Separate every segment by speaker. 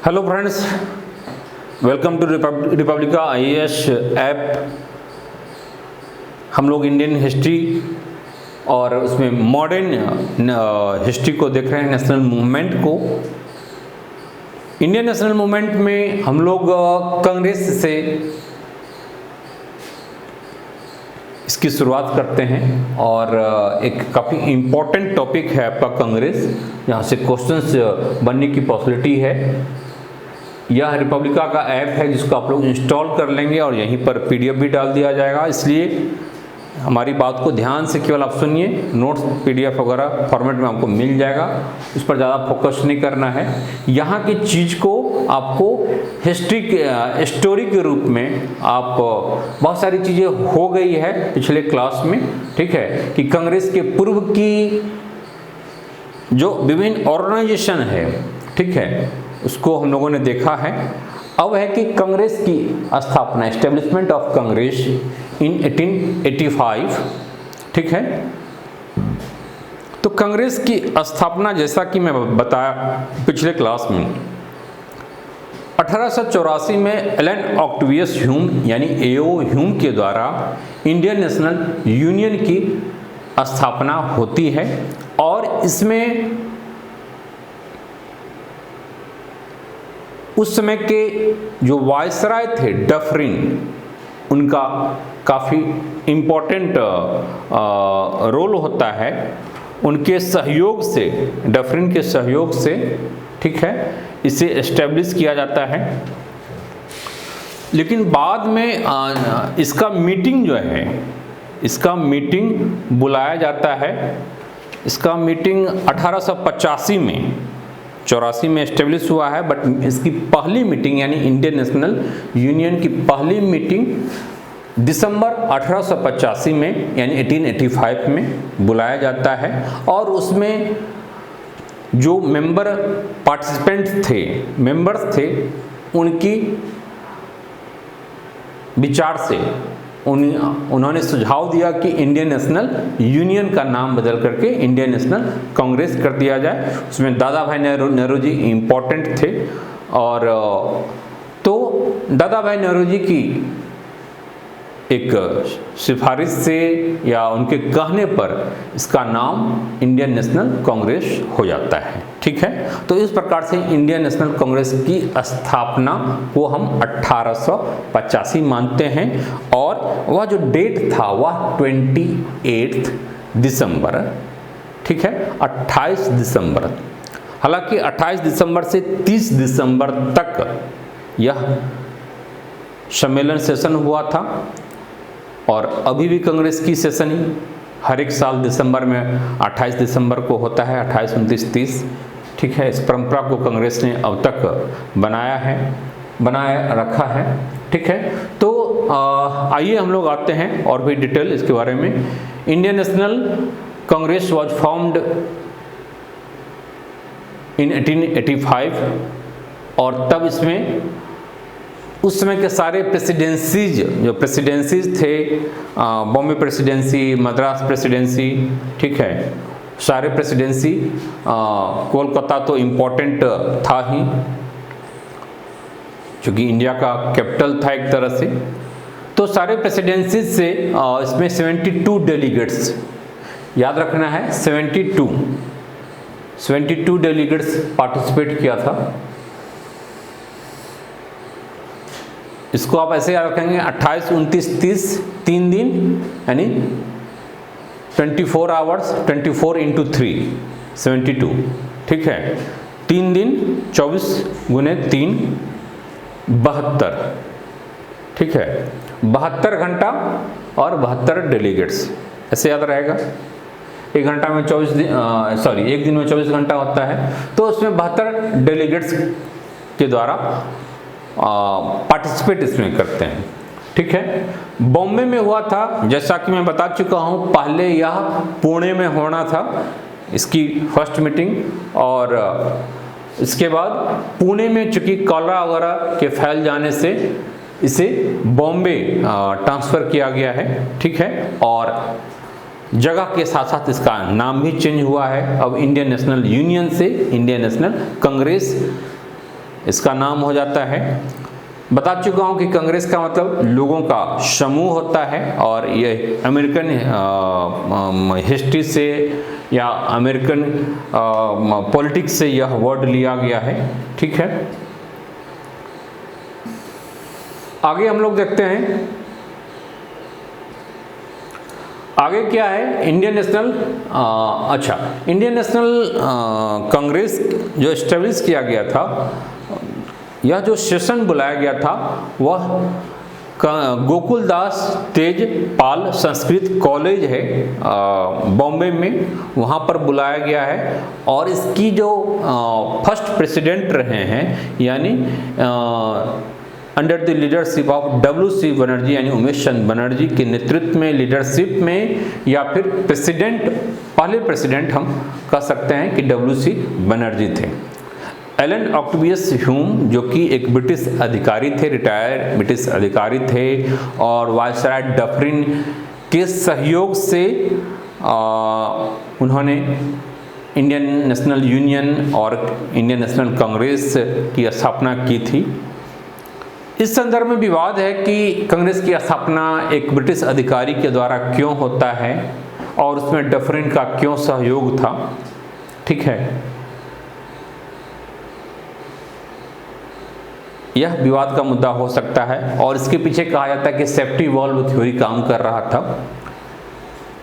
Speaker 1: Hello friends, welcome to Republica IAS app. हम लोग Indian history और उसमें मॉडर्न हिस्ट्री को देख रहे हैं, नेशनल मूवमेंट को। इंडियन नेशनल मूवमेंट में हम लोग कांग्रेस से इसकी शुरुआत करते हैं और एक काफ़ी इम्पोर्टेंट टॉपिक है आपका कांग्रेस, यहाँ से क्वेश्चंस बनने की पॉसिबिलिटी है। यह रिपब्लिका का ऐप है जिसको आप लोग इंस्टॉल कर लेंगे और यहीं पर पीडीएफ भी डाल दिया जाएगा, इसलिए हमारी बात को ध्यान से केवल आप सुनिए। नोट्स पीडीएफ वगैरह फॉर्मेट में आपको मिल जाएगा, उस पर ज़्यादा फोकस नहीं करना है। यहाँ की चीज़ को आपको हिस्ट्री के स्टोरी के रूप में आप बहुत सारी चीज़ें हो गई है पिछले क्लास में, ठीक है, कि कांग्रेस के पूर्व की जो विभिन्न ऑर्गेनाइजेशन है, ठीक है, उसको हम लोगों ने देखा है। अब है कि कांग्रेस की स्थापना, एस्टेब्लिशमेंट ऑफ कांग्रेस इन 1885, ठीक है। तो कांग्रेस की स्थापना जैसा कि मैं बताया पिछले क्लास में 1884 में एलन ऑक्टेवियस ह्यूम यानी एओ ह्यूम के द्वारा इंडियन नेशनल यूनियन की स्थापना होती है और इसमें उस समय के जो वायसराय थे डफरिन, उनका काफ़ी इम्पोर्टेंट रोल होता है। उनके सहयोग से, डफरिन के सहयोग से, ठीक है, इसे एस्टेब्लिश किया जाता है। लेकिन बाद में इसका मीटिंग जो है, इसका मीटिंग बुलाया जाता है। इसका मीटिंग 1885 में, 84 में एस्टेब्लिश हुआ है, बट इसकी पहली मीटिंग यानी इंडियन नेशनल यूनियन की पहली मीटिंग दिसंबर 1885 में यानी 1885 में बुलाया जाता है और उसमें जो मेंबर्स थे, उनकी विचार से उन्होंने सुझाव दिया कि इंडियन नेशनल यूनियन का नाम बदल करके इंडियन नेशनल कांग्रेस कर दिया जाए। उसमें दादा भाई नेहरू जी इम्पोर्टेंट थे और तो दादा भाई नेहरू जी की एक सिफारिश से या उनके कहने पर इसका नाम इंडियन नेशनल कांग्रेस हो जाता है, ठीक है। तो इस प्रकार से इंडियन नेशनल कांग्रेस की स्थापना को हम 1885 मानते हैं और वह जो डेट था वह 28 दिसंबर, ठीक है, 28 दिसंबर। हालांकि 28 दिसंबर से 30 दिसंबर तक यह सम्मेलन सेशन हुआ था और अभी भी कांग्रेस की सेशन ही हर एक साल दिसंबर में 28 दिसंबर को होता है, 28, 29, 30, ठीक है। इस परंपरा को कांग्रेस ने अब तक बनाए रखा है, ठीक है। तो आइए हम लोग आते हैं और भी डिटेल इसके बारे में। Indian National Congress was formed in 1885 और तब इसमें उस समय के सारे प्रेसिडेंसीज थे, बॉम्बे प्रेसिडेंसी, मद्रास प्रेसिडेंसी, ठीक है, सारे प्रेसिडेंसी, कोलकाता तो इम्पोर्टेंट था ही क्योंकि इंडिया का कैपिटल था एक तरह से। तो सारे प्रेसिडेंसीज से इसमें 72 डेलीगेट्स, याद रखना है, 72 डेलीगेट्स पार्टिसिपेट किया था। इसको आप ऐसे याद रखेंगे 28, 29, 30, 3 दिन यानी 24 आवर्स, 24 इंटू 3, 72, ठीक है। 3 दिन 24 गुने 3, 72, ठीक है, 72 घंटा और 72 डेलीगेट्स, ऐसे याद रहेगा। एक घंटा में 24 दिन, एक दिन में 24 घंटा होता है, तो उसमें 72 डेलीगेट्स के द्वारा पार्टिसिपेट इसमें करते हैं, ठीक है। बॉम्बे में हुआ था, जैसा कि मैं बता चुका हूँ, पहले यह पुणे में होना था इसकी फर्स्ट मीटिंग, और इसके बाद पुणे में चूंकि कॉलरा वगैरह के फैल जाने से इसे बॉम्बे ट्रांसफ़र किया गया है, ठीक है। और जगह के साथ साथ इसका नाम भी चेंज हुआ है। अब इंडियन नेशनल यूनियन से इंडियन नेशनल कांग्रेस इसका नाम हो जाता है। बता चुका हूँ कि कांग्रेस का मतलब लोगों का समूह होता है और ये अमेरिकन हिस्ट्री से या अमेरिकन पॉलिटिक्स से यह वर्ड लिया गया है। ठीक है, आगे हम लोग देखते हैं आगे क्या है। Indian national Indian National Congress जो एस्टेब्लिश किया गया था, यह जो सेशन बुलाया गया था वह गोकुलदास तेजपाल संस्कृत कॉलेज है बॉम्बे में, वहाँ पर बुलाया गया है। और इसकी जो फर्स्ट प्रेसिडेंट रहे हैं यानी under the leadership of WC Banerjee यानी उमेश चंद्र बनर्जी के नेतृत्व में, लीडरशिप में, या फिर प्रेसिडेंट, पहले प्रेसिडेंट हम कह सकते हैं कि WC बनर्जी थे। एलन ऑक्टेवियस ह्यूम जो कि एक ब्रिटिश अधिकारी थे, रिटायर्ड ब्रिटिश अधिकारी थे, और वायसराय डफरिन के सहयोग से उन्होंने इंडियन नेशनल यूनियन और इंडियन नेशनल कांग्रेस की स्थापना की थी। इस संदर्भ में विवाद है कि कांग्रेस की स्थापना एक ब्रिटिश अधिकारी के द्वारा क्यों होता है और उसमें डफरिन का क्यों सहयोग था। ठीक है, यह विवाद का मुद्दा हो सकता है और इसके पीछे कहा जाता है कि सेफ्टी वॉल्व थ्योरी काम कर रहा था।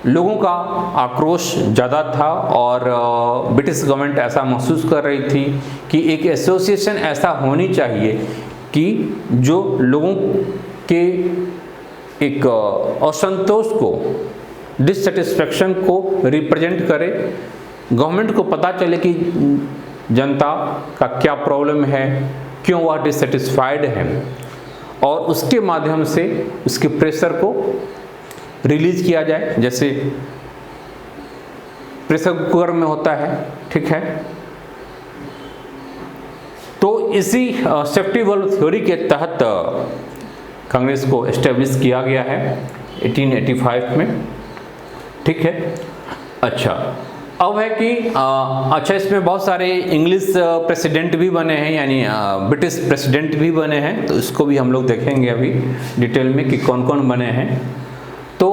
Speaker 1: लोगों का आक्रोश ज़्यादा था और ब्रिटिश गवर्नमेंट ऐसा महसूस कर रही थी कि एक एसोसिएशन ऐसा होनी चाहिए कि जो लोगों के एक असंतोष को, डिससेटिस्फैक्शन को रिप्रेजेंट करे। गवर्नमेंट को पता चले कि जनता का क्या प्रॉब्लम है, क्यों वह डिससेटिस्फाइड है, और उसके माध्यम से उसके प्रेशर को रिलीज किया जाए, जैसे प्रेशर कुकर में होता है। ठीक है, तो इसी सेफ्टी वॉल्व थ्योरी के तहत कांग्रेस को एस्टेब्लिश किया गया है 1885 में। ठीक है, अच्छा अब है कि इसमें बहुत सारे इंग्लिश प्रेसिडेंट भी बने हैं, यानी ब्रिटिश प्रेसिडेंट भी बने हैं, तो इसको भी हम लोग देखेंगे अभी डिटेल में कि कौन कौन बने हैं। तो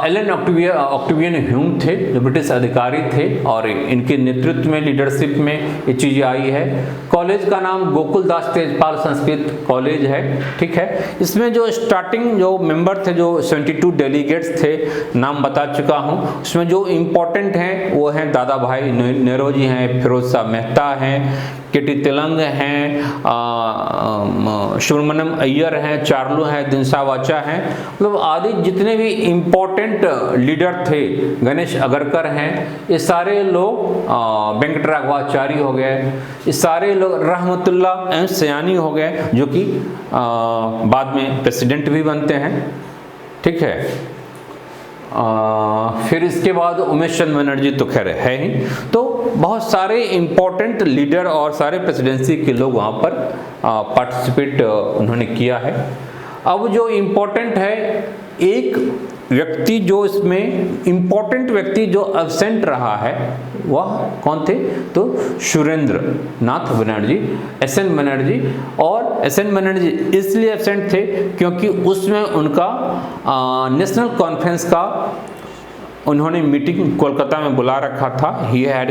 Speaker 1: एलन ऑक्टेवियन ह्यूम थे जो ब्रिटिश अधिकारी थे और इनके नेतृत्व में, लीडरशिप में ये चीज़ आई है। कॉलेज का नाम गोकुलदास तेजपाल संस्कृत कॉलेज है। ठीक है, इसमें जो स्टार्टिंग जो मेंबर थे, जो 72 डेलीगेट्स थे, नाम बता चुका हूँ। उसमें जो इम्पोर्टेंट हैं वो हैं दादा भाई नेरोजी हैं, फिरोज शाह मेहता हैं, केटी तेलंग हैं, सुब्रमण्यम अय्यर हैं, चार्लू हैं, दिनसा वाचा हैं, मतलब आदि जितने भी इम्पोर्टेंट लीडर थे, गणेश अगरकर हैं, ये सारे लोग, वेंकटराघवाचारी हो गए, ये सारे लोग, रहमतुल्ला एम सयानी हो गए जो कि बाद में प्रेसिडेंट भी बनते हैं। ठीक है, फिर इसके बाद उमेश चंद्र बनर्जी तो खैर है ही। तो बहुत सारे इम्पोर्टेंट लीडर और सारे प्रेसिडेंसी के लोग वहाँ पर पार्टिसिपेट उन्होंने किया है। अब जो इम्पोर्टेंट है, एक व्यक्ति जो इसमें इम्पोर्टेंट व्यक्ति जो एब्सेंट रहा है वह कौन थे, तो सुरेंद्र नाथ बनर्जी, SN बनर्जी। और SN बनर्जी इसलिए एब्सेंट थे क्योंकि उसमें उनका नेशनल कॉन्फ्रेंस का उन्होंने मीटिंग कोलकाता में बुला रखा था। He had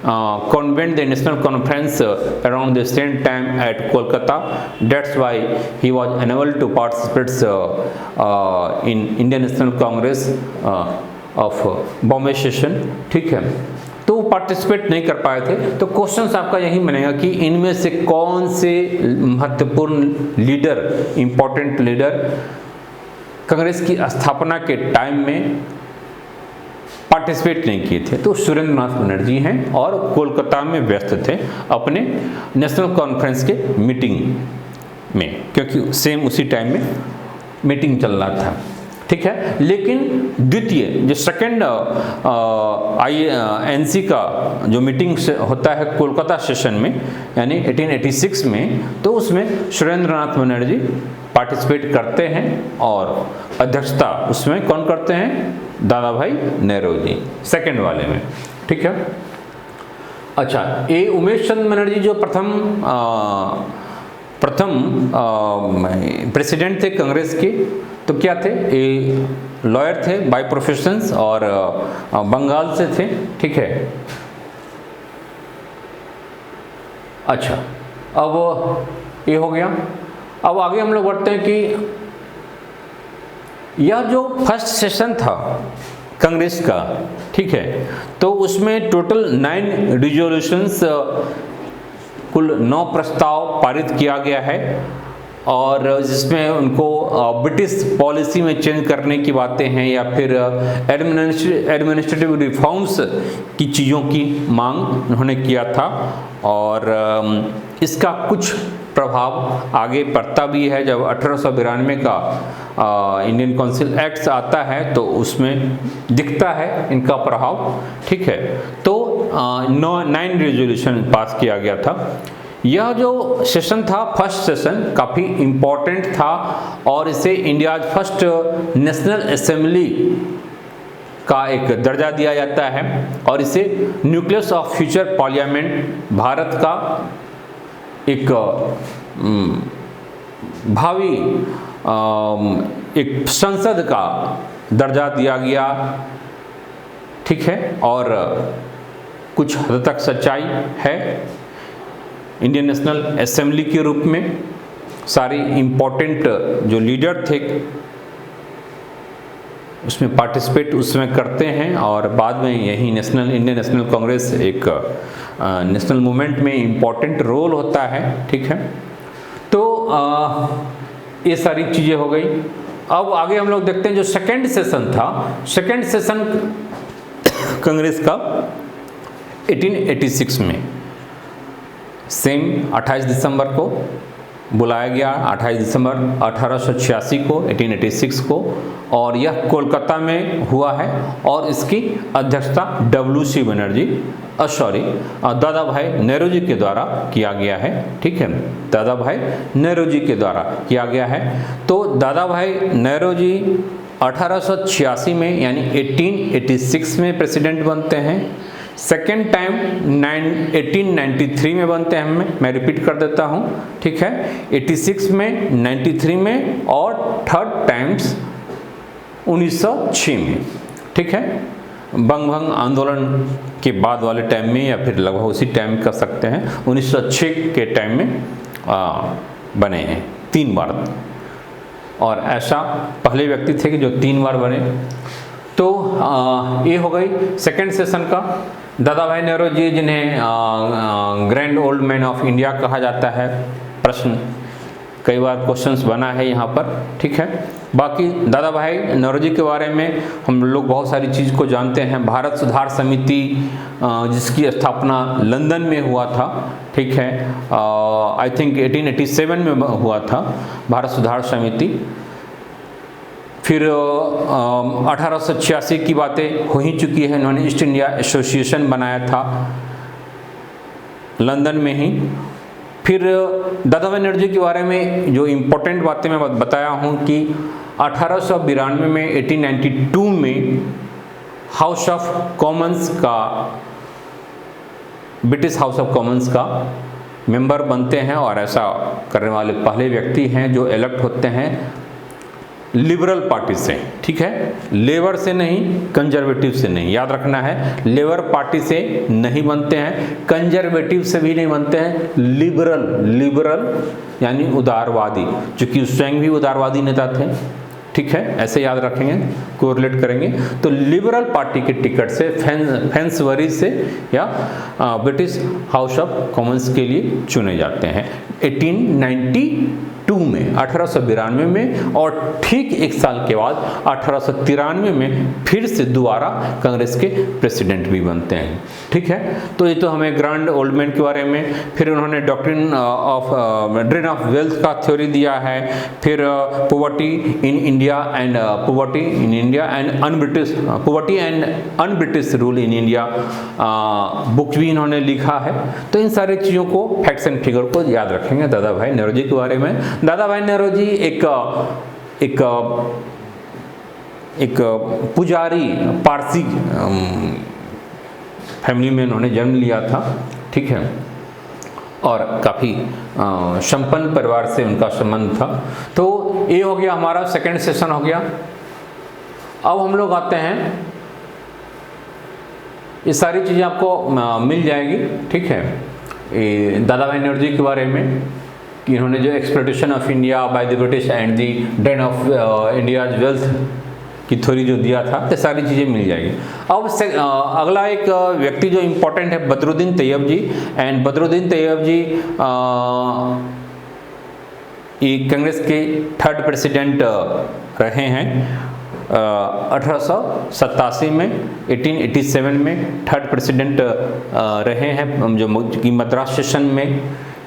Speaker 1: convened the national conference around the same time at Kolkata, that's why he was unable to participate in Indian National Congress of Bombay session. ठीक है, तो वो पार्टिसिपेट नहीं कर पाए थे। तो क्वेश्चन आपका यही बनेगा कि इनमें से कौन से महत्वपूर्ण लीडर, इंपॉर्टेंट लीडर कांग्रेस की स्थापना के टाइम में पार्टिसिपेट नहीं किए थे। तो सुरेंद्र नाथ बनर्जी हैं और कोलकाता में व्यस्त थे अपने नेशनल कॉन्फ्रेंस के मीटिंग में, क्योंकि सेम उसी टाइम में मीटिंग चल रहा था। ठीक है, लेकिन द्वितीय जो सेकेंड INC का जो मीटिंग होता है कोलकाता सेशन में, यानी 1886 में, तो उसमें सुरेंद्र नाथ बनर्जी पार्टिसिपेट करते हैं और अध्यक्षता उसमें कौन करते हैं, दादा भाई नेहरू जी, सेकेंड वाले में। ठीक है, अच्छा, ये उमेश चंद्र बनर्जी जो प्रथम प्रेसिडेंट थे कांग्रेस के, तो क्या थे, ये लॉयर थे बाय प्रोफेशंस और बंगाल से थे, ठीक है। अच्छा, अब ये हो गया। अब आगे हम लोग बढ़ते हैं कि यह जो फर्स्ट सेशन था कांग्रेस का, ठीक है, तो उसमें टोटल 9 रिजोल्यूशंस, कुल 9 प्रस्ताव पारित किया गया है, और जिसमें उनको ब्रिटिश पॉलिसी में चेंज करने की बातें हैं या फिर एडमिनिस्ट्रेटिव रिफॉर्म्स की चीज़ों की मांग उन्होंने किया था, और इसका कुछ प्रभाव आगे पड़ता भी है। जब 1892 का इंडियन काउंसिल एक्ट आता है तो उसमें दिखता है इनका प्रभाव, ठीक है। तो 9 रिजोल्यूशन पास किया गया था। यह जो सेशन था, फर्स्ट सेशन, काफ़ी इम्पोर्टेंट था और इसे इंडिया फर्स्ट नेशनल असेंबली का एक दर्जा दिया जाता है, और इसे nucleus of future parliament, Bharat का एक भावी एक संसद का दर्जा दिया गया, ठीक है। और कुछ हद तक सच्चाई है। इंडियन नेशनल असेंबली के रूप में सारे इम्पोर्टेंट जो लीडर थे उसमें पार्टिसिपेट उसमें करते हैं, और बाद में यही इंडियन नेशनल कांग्रेस एक नेशनल मूवमेंट में इम्पोर्टेंट रोल होता है, ठीक है। तो ये सारी चीज़ें हो गई। अब आगे हम लोग देखते हैं जो सेकेंड सेशन था, सेकेंड सेशन कांग्रेस का 1886 में सेम 28 दिसंबर को बुलाया गया, 28 दिसंबर 1886 को, 1886 को, और यह कोलकाता में हुआ है, और इसकी अध्यक्षता WC बनर्जी दादा भाई नेहरू के द्वारा किया गया है, ठीक है। दादा भाई नेहरू के द्वारा किया गया है। तो दादा भाई नेहरू 1886 में यानी 1886 में प्रेसिडेंट बनते हैं। सेकेंड टाइम 1893 में बनते हैं, मैं रिपीट कर देता हूँ, ठीक है, 86 में, 93 में, और थर्ड टाइम्स 1906 में, ठीक है। बंगभंग आंदोलन के बाद वाले टाइम में या फिर लगभग उसी टाइम कर सकते हैं, 1906 के टाइम में बने हैं 3 बार, और ऐसा पहले व्यक्ति थे कि जो 3 बार बने। तो ये हो गई सेकेंड सेशन का। दादा भाई नेहरू जी, जिन्हें grand old man of India कहा जाता है, प्रश्न कई बार क्वेश्चंस बना है यहाँ पर, ठीक है। बाकी दादा भाई नेहरू जी के बारे में हम लोग बहुत सारी चीज़ को जानते हैं। भारत सुधार समिति जिसकी स्थापना लंदन में हुआ था, ठीक है, आई थिंक 1887 में हुआ था भारत सुधार समिति। फिर 1886 की बातें हो ही चुकी है, इन्होंने ईस्ट इंडिया एसोसिएशन बनाया था लंदन में ही। फिर दादा भाई नेहरू जी के बारे में जो इम्पोर्टेंट बातें मैं बताया हूँ कि 1892 में 1892 में हाउस ऑफ कॉमन्स का, ब्रिटिश हाउस ऑफ कॉमन्स का मेंबर बनते हैं, और ऐसा करने वाले पहले व्यक्ति हैं जो इलेक्ट होते हैं लिबरल पार्टी से, ठीक है, लेबर से नहीं, कंजर्वेटिव से नहीं, याद रखना है। लेबर पार्टी से नहीं बनते हैं, कंजर्वेटिव से भी नहीं बनते हैं, लिबरल यानी उदारवादी, चूंकि स्वयं भी उदारवादी नेता थे, ठीक है, ऐसे याद रखेंगे, कोरिलेट करेंगे। तो लिबरल पार्टी के टिकट से फेंसवरी से या ब्रिटिश हाउस ऑफ कॉमन्स के लिए चुने जाते हैं 1892 में, 1892 में, और ठीक 1 साल के बाद 1893 में फिर से दोबारा कांग्रेस के प्रेसिडेंट भी बनते हैं, ठीक है। तो ये तो हमें ग्रैंड ओल्ड मैन के बारे में। फिर उन्होंने doctrine of drain of wealth का थ्योरी दिया है। फिर poverty in India and poverty in India and un-British rule in India book भी इन्होंने लिखा है। तो इन सारी चीज़ों को, फैक्ट्स एंड फिगर को याद रखेंगे दादा भाई नेहरू जी के बारे में। दादा भाई नेहरू जी एक पुजारी, पारसी फैमिली में उन्होंने जन्म लिया था, ठीक है, और काफ़ी संपन्न परिवार से उनका संबंध था। तो ये हो गया हमारा सेकंड सेशन हो गया। अब हम लोग आते हैं, ये सारी चीज़ें आपको मिल जाएगी, ठीक है, ये दादा भाई नौरोजी के बारे में कि इन्होंने जो exploitation of India by the British and the drain of India's wealth की थ्योरी जो दिया था, तो सारी चीज़ें मिल जाएगी। अब अगला एक व्यक्ति जो इम्पोर्टेंट है बदरुद्दीन तैयब जी। एंड बदरुद्दीन तैयब जी ये कांग्रेस के थर्ड प्रेसिडेंट रहे हैं 1887 में, 1887 में थर्ड प्रेसिडेंट रहे हैं, जो कि मद्रास सेशन में,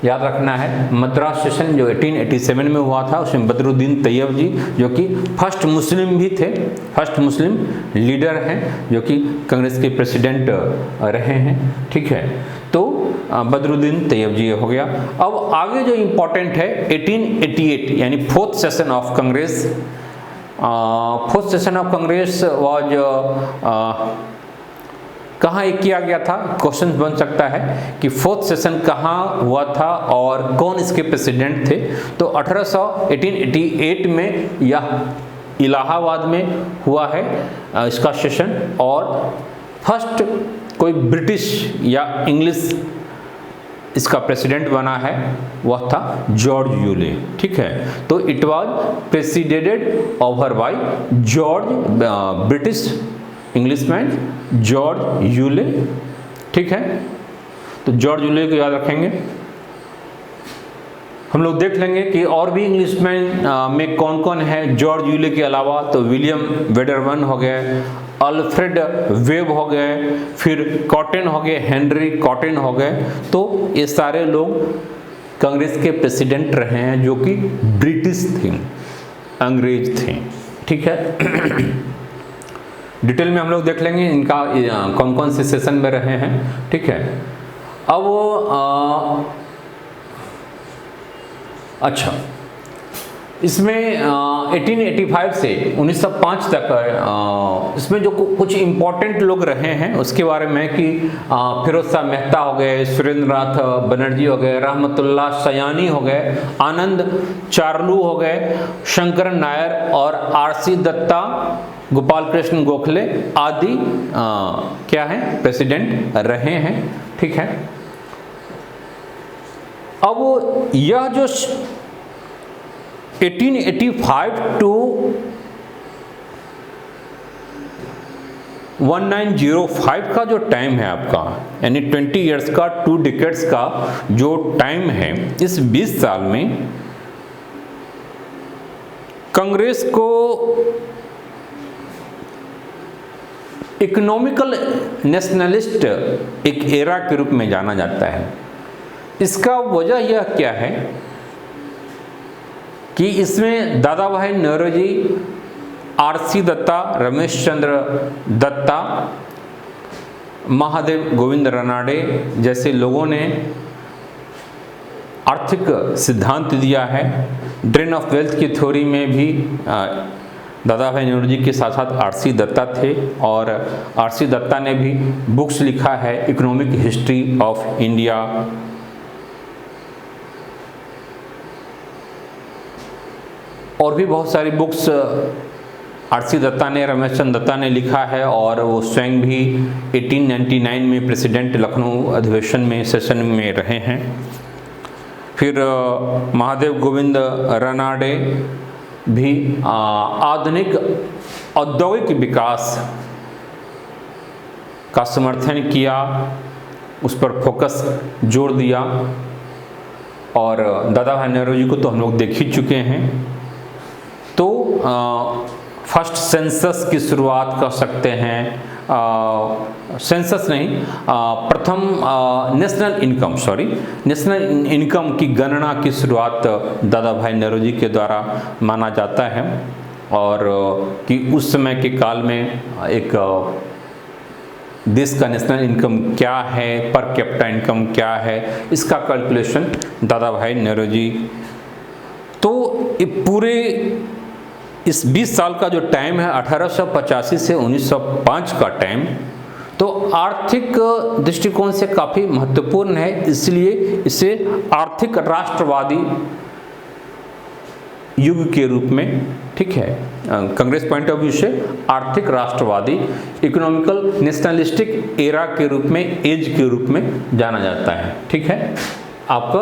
Speaker 1: याद रखना है, मद्रास सेशन जो 1887 में हुआ था उसमें बदरुद्दीन तैयब जी जो कि फर्स्ट मुस्लिम भी थे, फर्स्ट मुस्लिम लीडर हैं जो कि कांग्रेस के प्रेसिडेंट रहे हैं, ठीक है। तो बदरुद्दीन तैयब जी हो गया। अब आगे जो इम्पोर्टेंट है 1888 यानी fourth session of Congress. Fourth session of Congress was कहाँ एक किया गया था, क्वेश्चन बन सकता है कि फोर्थ सेशन कहाँ हुआ था और कौन इसके प्रेसिडेंट थे। तो 1888 में यह इलाहाबाद में हुआ है इसका सेशन, और फर्स्ट कोई ब्रिटिश या इंग्लिश इसका प्रेसिडेंट बना है वह था जॉर्ज यूले, ठीक है। तो it was presidented over by George, British Englishman George Yule, ठीक है। तो जॉर्ज यूले को याद रखेंगे। हम लोग देख लेंगे कि और भी इंग्लिशमैन में कौन कौन है जॉर्ज यूले के अलावा। तो विलियम वेडरवन हो गए, अल्फ्रेड वेब हो गए, फिर कॉटन हो गए, हेनरी कॉटन हो गए। तो ये सारे लोग कांग्रेस के प्रेसिडेंट रहे हैं जो कि ब्रिटिश थे, अंग्रेज थे, ठीक है। डिटेल में हम लोग देख लेंगे इनका कौन कौन से सेशन में रहे हैं, ठीक है। अब अच्छा, इसमें 1885 से 1905 तक इसमें जो कुछ इम्पोर्टेंट लोग रहे हैं उसके बारे में कि फिरोज शाह मेहता हो गए, सुरेंद्र नाथ बनर्जी हो गए, रहमतुल्लाह सयानी हो गए, आनंद चारलू हो गए, शंकर नायर और आरसी दत्ता, गोपाल कृष्ण गोखले आदि क्या है प्रेसिडेंट रहे हैं, ठीक है। अब यह जो 1885 टू 1905 का जो टाइम है आपका, यानी 20 इयर्स का, 2 डिकेड्स का जो टाइम है, इस 20 साल में कांग्रेस को इकोनॉमिकल नेशनलिस्ट एक एरा के रूप में जाना जाता है। इसका वजह यह क्या है कि इसमें दादा भाई नौरोजी, आरसी दत्ता, रमेश चंद्र दत्ता, महादेव गोविंद रानडे जैसे लोगों ने आर्थिक सिद्धांत दिया है। ड्रेन ऑफ वेल्थ की थ्योरी में भी दादा भाई नौरोजी के साथ साथ आरसी दत्ता थे, और आरसी दत्ता ने भी बुक्स लिखा है, इकोनॉमिक हिस्ट्री ऑफ इंडिया, और भी बहुत सारी बुक्स आरसी दत्ता ने, रमेश चंद्र दत्ता ने लिखा है, और वो स्वयं भी 1899 में प्रेसिडेंट लखनऊ अधिवेशन में सेशन में रहे हैं। फिर महादेव गोविंद रानडे भी आधुनिक औद्योगिक विकास का समर्थन किया, उस पर फोकस जोर दिया, और दादा भाई नौरोजी को तो हम लोग देख ही चुके हैं। तो फर्स्ट सेंसस की शुरुआत कर सकते हैं, सेंसस नहीं, प्रथम नेशनल इनकम की गणना की शुरुआत दादा भाई नौरोजी के द्वारा माना जाता है, और कि उस समय के काल में एक देश का नेशनल इनकम क्या है, पर कैपिटा इनकम क्या है, इसका कैलकुलेशन दादा भाई नौरोजी। तो ये पूरे इस 20 साल का जो टाइम है 1885 से 1905 का टाइम, तो आर्थिक दृष्टिकोण से काफ़ी महत्वपूर्ण है, इसलिए इसे आर्थिक राष्ट्रवादी युग के रूप में, ठीक है, कांग्रेस पॉइंट ऑफ व्यू से आर्थिक राष्ट्रवादी इकोनॉमिकल नेशनलिस्टिक एरा के रूप में, एज के रूप में जाना जाता है। ठीक है, आपका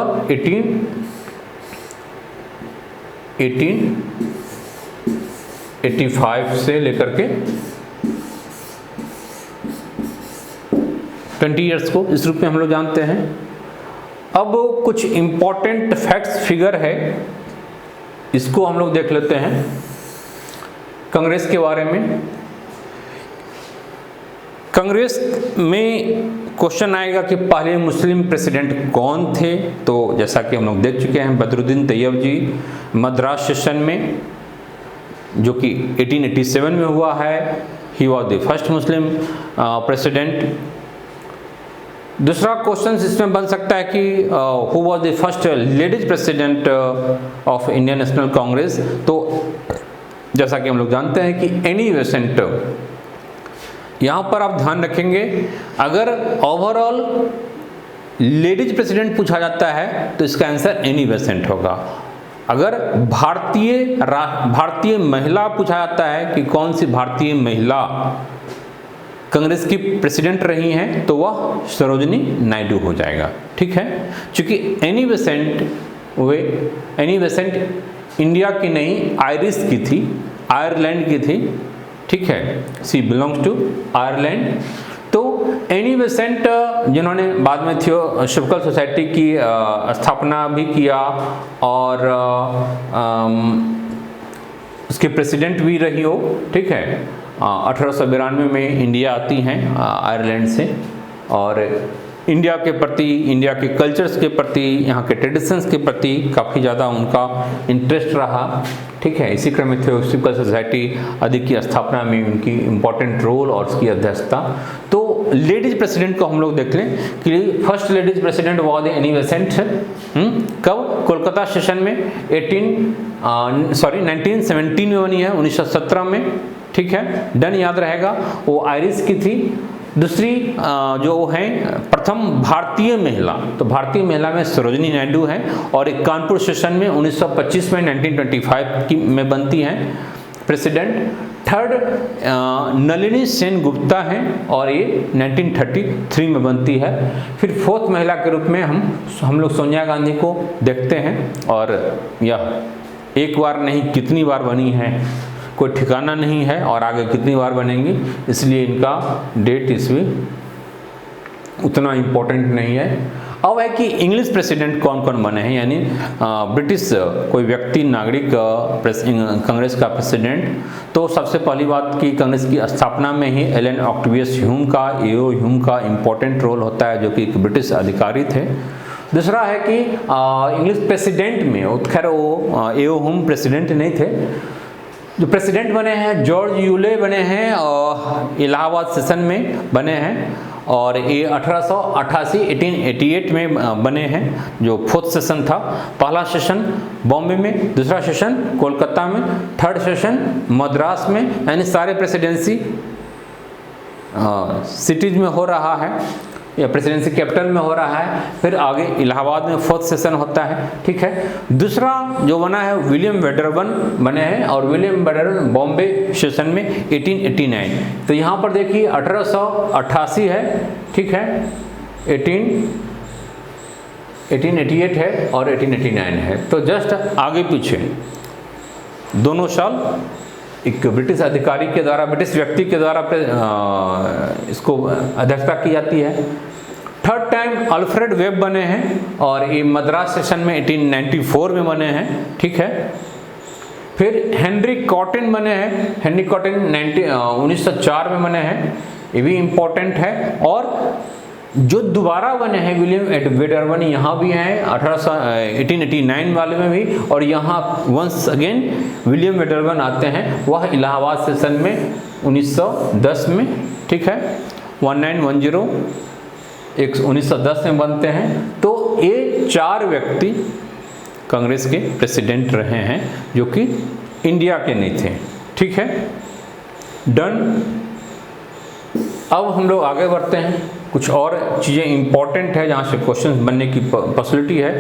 Speaker 1: 1885 से लेकर के 20 ईयर्स को इस रूप में हम लोग जानते हैं। अब कुछ इंपॉर्टेंट फैक्ट्स फिगर है, इसको हम लोग देख लेते हैं कांग्रेस के बारे में। कांग्रेस में क्वेश्चन आएगा कि पहले मुस्लिम प्रेसिडेंट कौन थे, तो जैसा कि हम लोग देख चुके हैं बदरुद्दीन तैयब जी मद्रास सेशन में, जो कि 1887 में हुआ है, he was the first Muslim president. दूसरा क्वेश्चन इसमें बन सकता है कि who was the first ladies president of Indian National Congress, तो जैसा कि हम लोग जानते हैं कि एनी बेसेंट। यहाँ पर आप ध्यान रखेंगे, अगर ओवरऑल लेडीज प्रेसिडेंट पूछा जाता है तो इसका आंसर एनी बेसेंट होगा। अगर भारतीय महिला पूछा जाता है कि कौन सी भारतीय महिला कांग्रेस की प्रेसिडेंट रही हैं, तो वह सरोजिनी नायडू हो जाएगा। ठीक है, क्योंकि एनी बेसेंट इंडिया की नहीं, आयरिश की थी, आयरलैंड की थी। ठीक है, सी बिलोंग्स टू आयरलैंड। तो एनी बेसेंट जिन्होंने बाद में थियोसॉफिकल सोसाइटी की स्थापना भी किया और उसके प्रेसिडेंट भी रही हो। ठीक है, 1892 में इंडिया आती हैं आयरलैंड से, और इंडिया के प्रति, इंडिया के कल्चर्स के प्रति, यहाँ के ट्रेडिशंस के प्रति काफ़ी ज़्यादा उनका इंटरेस्ट रहा। ठीक है, इसी क्रम में थियोसॉफिकल सोसाइटी आदि की स्थापना में उनकी इम्पोर्टेंट रोल और उसकी अध्यक्षता। तो लेडीज प्रेसिडेंट को हम लोग देख लें कि first ladies president was Annie Besant. कब? कोलकाता सेशन में 1917 में बनी है, 1917 में। ठीक है, डन याद रहेगा, वो आयरिश की थी। दूसरी जो है प्रथम भारतीय महिला, तो भारतीय महिला में सरोजिनी नायडू हैं, और एक कानपुर सेशन में 1925 में 1925 में बनती हैं प्रेसिडेंट। थर्ड नलिनी सेन गुप्ता हैं, और ये 1933 में बनती है। फिर फोर्थ महिला के रूप में हम लोग सोनिया गांधी को देखते हैं, और यह एक बार नहीं कितनी बार बनी है, कोई ठिकाना नहीं है, और आगे कितनी बार बनेंगी, इसलिए इनका डेट इसमें उतना इम्पोर्टेंट नहीं है। अब है कि इंग्लिश प्रेसिडेंट कौन कौन बने हैं, यानी ब्रिटिश कोई व्यक्ति, नागरिक कांग्रेस का प्रेसिडेंट। तो सबसे पहली बात कि कांग्रेस की स्थापना में ही एलन ऑक्टेवियस ह्यूम का, एओ ह्यूम का इम्पोर्टेंट रोल होता है, जो कि एक ब्रिटिश अधिकारी थे। दूसरा है कि इंग्लिश प्रेसिडेंट में, खैर वो एओ ह्यूम प्रेसिडेंट नहीं थे, जो प्रेसिडेंट बने हैं जॉर्ज यूले बने हैं, और इलाहाबाद सेशन में बने हैं, और ये 1888 में बने हैं, जो फोर्थ सेशन था। पहला सेशन बॉम्बे में, दूसरा सेशन कोलकाता में, थर्ड सेशन मद्रास में, यानी सारे प्रेसिडेंसी सिटीज में हो रहा है, या प्रेसिडेंसी कैपिटल में हो रहा है। फिर आगे इलाहाबाद में फोर्थ सेशन होता है। ठीक है, दूसरा जो बना है विलियम वेडरबर्न बने हैं, और विलियम वेडरबर्न बॉम्बे सेशन में 1889। तो यहाँ पर देखिए 1888 है, ठीक है, 1888 है और 1889 है। तो जस्ट आगे पीछे दोनों साल एक ब्रिटिश अधिकारी के द्वारा, ब्रिटिश व्यक्ति के द्वारा इसको अध्यक्षता की जाती है। थर्ड टाइम अल्फ्रेड वेब बने हैं, और ये मद्रास सेशन में 1894 में बने हैं। ठीक है, फिर हेनरी कॉटन बने हैं, हेनरी कॉटन 1904 में बने हैं, ये भी इम्पोर्टेंट है। और जो दोबारा बने हैं विलियम वेडरबर्न, यहाँ भी हैं 1889 वाले में भी, और यहाँ वंस अगेन विलियम वेडरबर्न आते हैं, वह इलाहाबाद सेशन में 1910 में। ठीक है, 1910 में बनते हैं। तो ये चार व्यक्ति कांग्रेस के प्रेसिडेंट रहे हैं, जो कि इंडिया के नहीं थे। ठीक है, डन। अब हम लोग आगे बढ़ते हैं, कुछ और चीज़ें इंपॉर्टेंट है जहाँ से क्वेश्चन बनने की पॉसिबिलिटी है।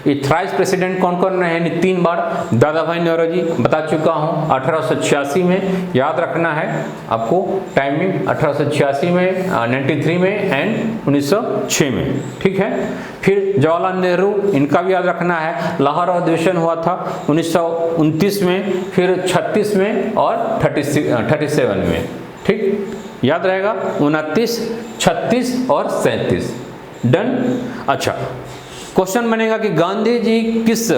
Speaker 1: ये थ्राइस प्रेसिडेंट कौन कौन रहे हैं? 3 बार। दादा भाई नौरोजी बता चुका हूँ 1886 में, याद रखना है आपको टाइमिंग, 1886 में, 93 में एंड 1906 में, ठीक है। फिर जवाहरलाल नेहरू, इनका भी याद रखना है। लाहौर अधिवेशन हुआ था 1929 में, फिर 36 में और 37 में, ठीक, याद रहेगा 29, 36 और 37। डन। अच्छा, क्वेश्चन बनेगा कि गांधी जी किस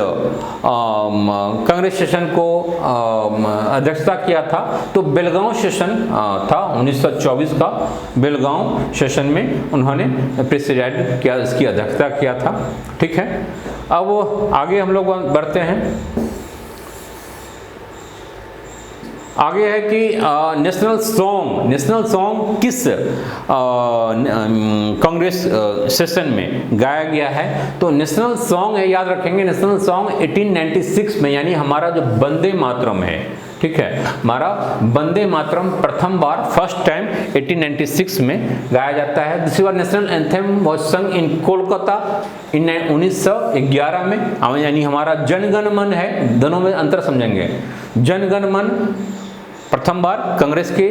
Speaker 1: कांग्रेस सेशन को अध्यक्षता किया था? तो बेलगांव सेशन था 1924 का, बेलगांव सेशन में उन्होंने प्रेसिडेंट किया, इसकी अध्यक्षता किया था, ठीक है। अब आगे हम लोग बढ़ते हैं। आगे है कि नेशनल सॉन्ग किस कांग्रेस सेशन में गाया गया है? तो नेशनल सॉन्ग है, याद रखेंगे, नेशनल सॉन्ग 1896 में, यानी हमारा जो वंदे मातरम है, ठीक है, हमारा वंदे मातरम प्रथम बार फर्स्ट टाइम 1896 में गाया जाता है। दूसरी बार नेशनल एंथम वाज संग इन कोलकाता इन 1911 में, यानी हमारा जनगण मन है, दोनों में अंतर समझेंगे। जनगण मन प्रथम बार कांग्रेस के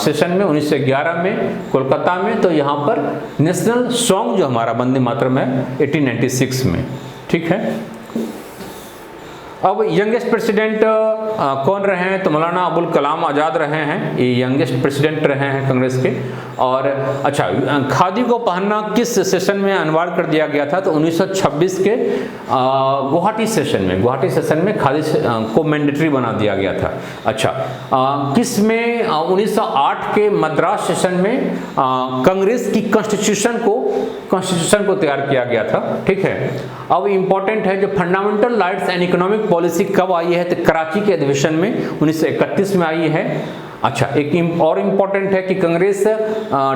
Speaker 1: सेशन में 1911 में कोलकाता में, तो यहाँ पर नेशनल सॉन्ग जो हमारा वंदे मातरम है 1896 में, ठीक है। अब यंगेस्ट प्रेसिडेंट कौन रहे हैं? तो मौलाना अबुल कलाम आज़ाद रहे हैं, ये यंगेस्ट प्रेसिडेंट रहे हैं कांग्रेस के। और अच्छा, खादी को पहनना किस सेशन में अनिवार्य कर दिया गया था? तो 1926 के गुवाहाटी सेशन में खादी को मैंडेटरी बना दिया गया था। अच्छा, किस में 1908 के मद्रास सेशन में कांग्रेस की कॉन्स्टिट्यूशन को तैयार किया गया था, ठीक है। अब इम्पोर्टेंट है जो fundamental rights and economic policy कब आई है? तो कराची के अधिवेशन में 1931 में आई है। अच्छा, एक और इम्पोर्टेंट है कि Congress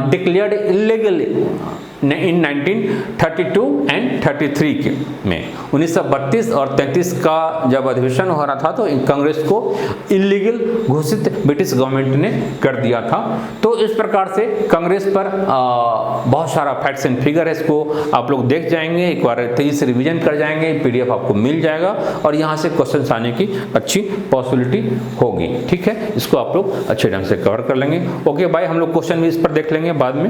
Speaker 1: declared illegal in 1932 and 33 के में 1932 और 33 का जब अधिवेशन हो रहा था तो कांग्रेस को इलीगल घोषित ब्रिटिश गवर्नमेंट ने कर दिया था। तो इस प्रकार से कांग्रेस पर बहुत सारा फैक्ट्स एंड फिगर है, इसको आप लोग देख जाएंगे, एक बार तेजी से रिवीजन कर जाएंगे, PDF आपको मिल जाएगा और यहाँ से क्वेश्चन आने की अच्छी पॉसिबिलिटी होगी, ठीक है। इसको आप लोग अच्छे ढंग से कवर कर लेंगे। ओके बाय, हम लोग क्वेश्चन भी इस पर देख लेंगे बाद में।